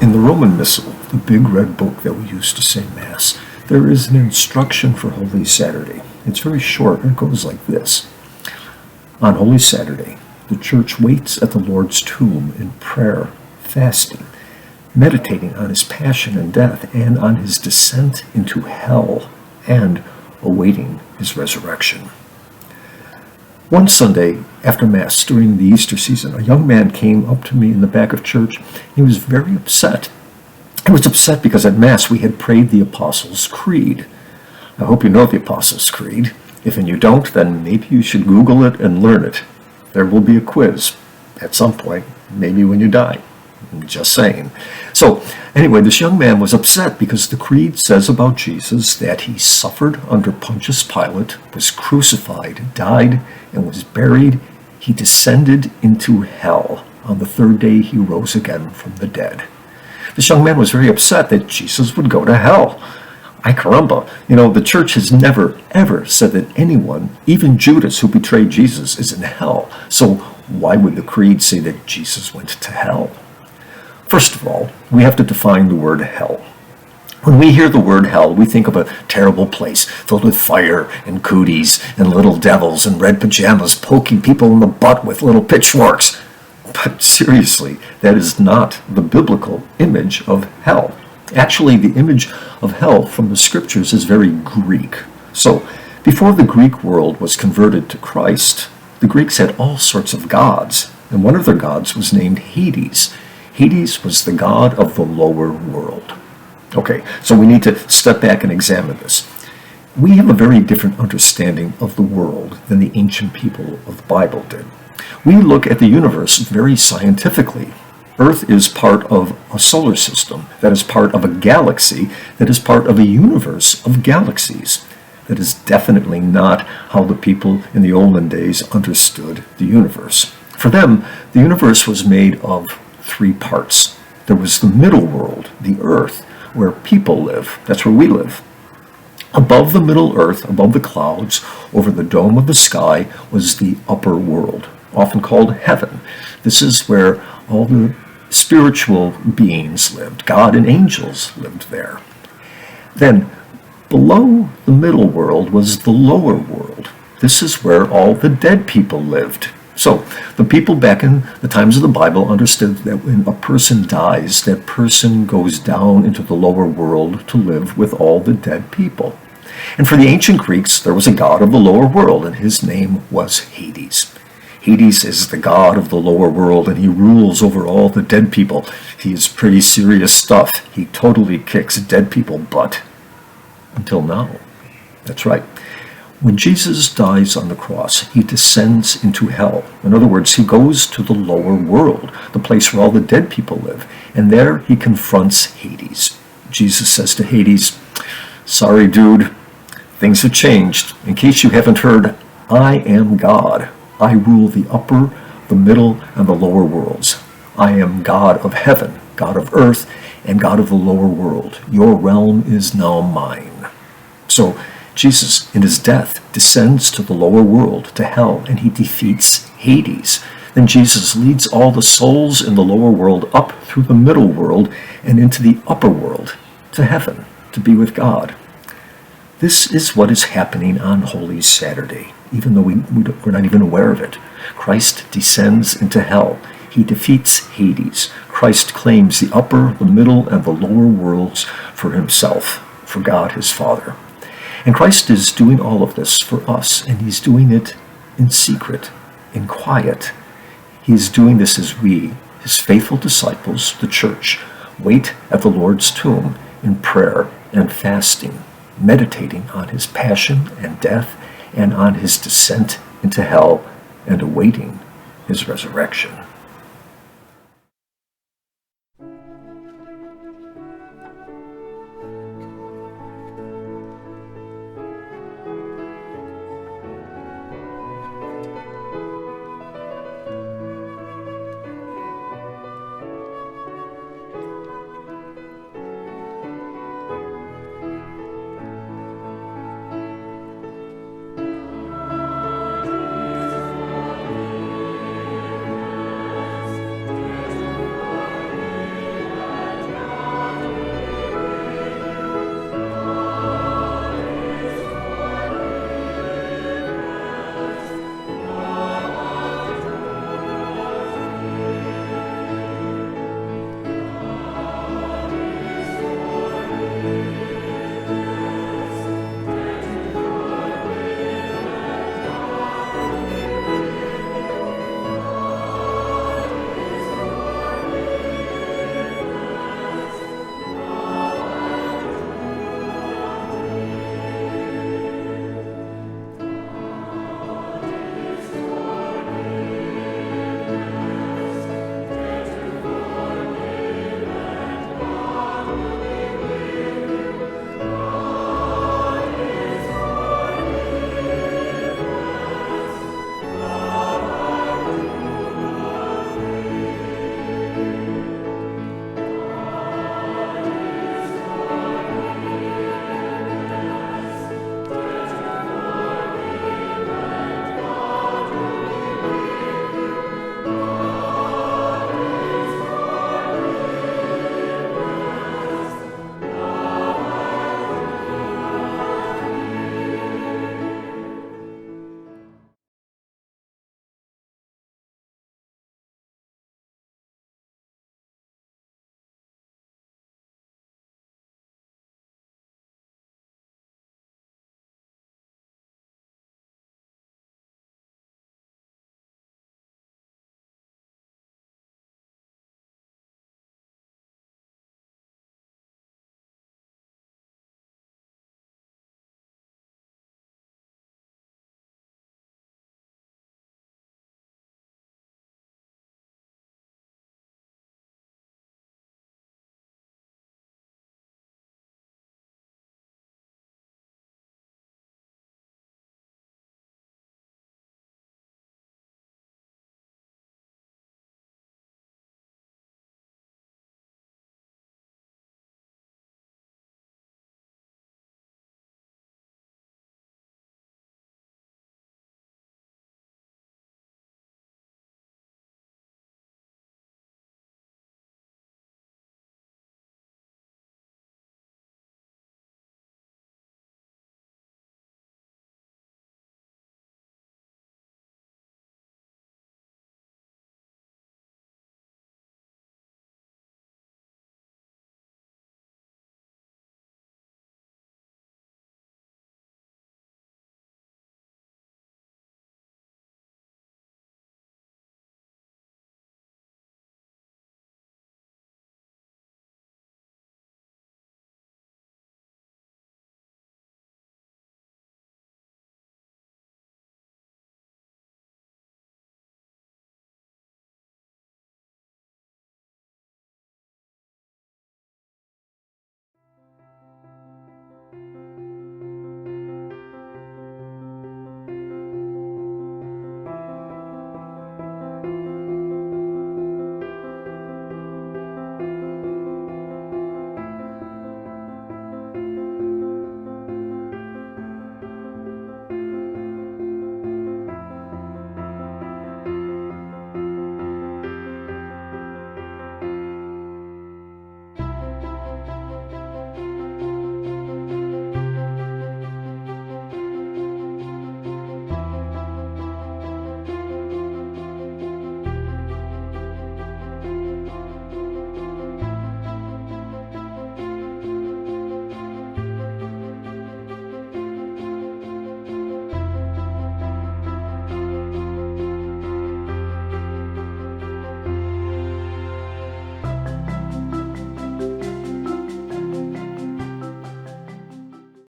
In the Roman Missal, the big red book that we use to say Mass, there is an instruction for Holy Saturday. It's very short, and it goes like this. On Holy Saturday, the Church waits at the Lord's tomb in prayer, fasting, meditating on his passion and death, and on his descent into hell, and awaiting his resurrection. One Sunday after Mass during the Easter season, a young man came up to me in the back of church. He was very upset. He was upset because at Mass we had prayed the Apostles' Creed. I hope you know the Apostles' Creed. If you don't, then maybe you should Google it and learn it. There will be a quiz at some point, maybe when you die. I'm just saying. So, anyway, this young man was upset because the Creed says about Jesus that he suffered under Pontius Pilate, was crucified, died, and was buried. He descended into hell. On the third day, he rose again from the dead. This young man was very upset that Jesus would go to hell. Ay caramba, the church has never, ever said that anyone, even Judas who betrayed Jesus, is in hell. So why would the Creed say that Jesus went to hell? First of all, we have to define the word hell. When we hear the word hell, we think of a terrible place filled with fire and cooties and little devils in red pajamas poking people in the butt with little pitchforks. But seriously, that is not the biblical image of hell. Actually, the image of hell from the scriptures is very Greek. So, before the Greek world was converted to Christ, the Greeks had all sorts of gods, and one of their gods was named Hades. Hades was the god of the lower world. Okay, so we need to step back and examine this. We have a very different understanding of the world than the ancient people of the Bible did. We look at the universe very scientifically. Earth is part of a solar system, that is part of a galaxy, that is part of a universe of galaxies. That is definitely not how the people in the olden days understood the universe. For them, the universe was made of three parts. There was the middle world, the earth, where people live. That's where we live. Above the middle earth, above the clouds, over the dome of the sky, was the upper world, often called heaven. This is where all the spiritual beings lived. God and angels lived there. Then, below the middle world was the lower world. This is where all the dead people lived. So, the people back in the times of the Bible understood that when a person dies, that person goes down into the lower world to live with all the dead people. And for the ancient Greeks, there was a god of the lower world, and his name was Hades. Hades is the god of the lower world, and he rules over all the dead people. He is pretty serious stuff. He totally kicks dead people butt. Until now. That's right. When Jesus dies on the cross, he descends into hell. In other words, he goes to the lower world, the place where all the dead people live, and there he confronts Hades. Jesus says to Hades, "Sorry, dude, things have changed. In case you haven't heard, I am God. I rule the upper, the middle, and the lower worlds. I am God of heaven, God of earth, and God of the lower world. Your realm is now mine." So, Jesus, in his death, descends to the lower world, to hell, and he defeats Hades. Then Jesus leads all the souls in the lower world up through the middle world and into the upper world, to heaven, to be with God. This is what is happening on Holy Saturday, even though we're not even aware of it. Christ descends into hell. He defeats Hades. Christ claims the upper, the middle, and the lower worlds for himself, for God his Father. And Christ is doing all of this for us, and he's doing it in secret, in quiet. He is doing this as we, his faithful disciples, the church, wait at the Lord's tomb in prayer and fasting, meditating on his passion and death and on his descent into hell and awaiting his resurrection.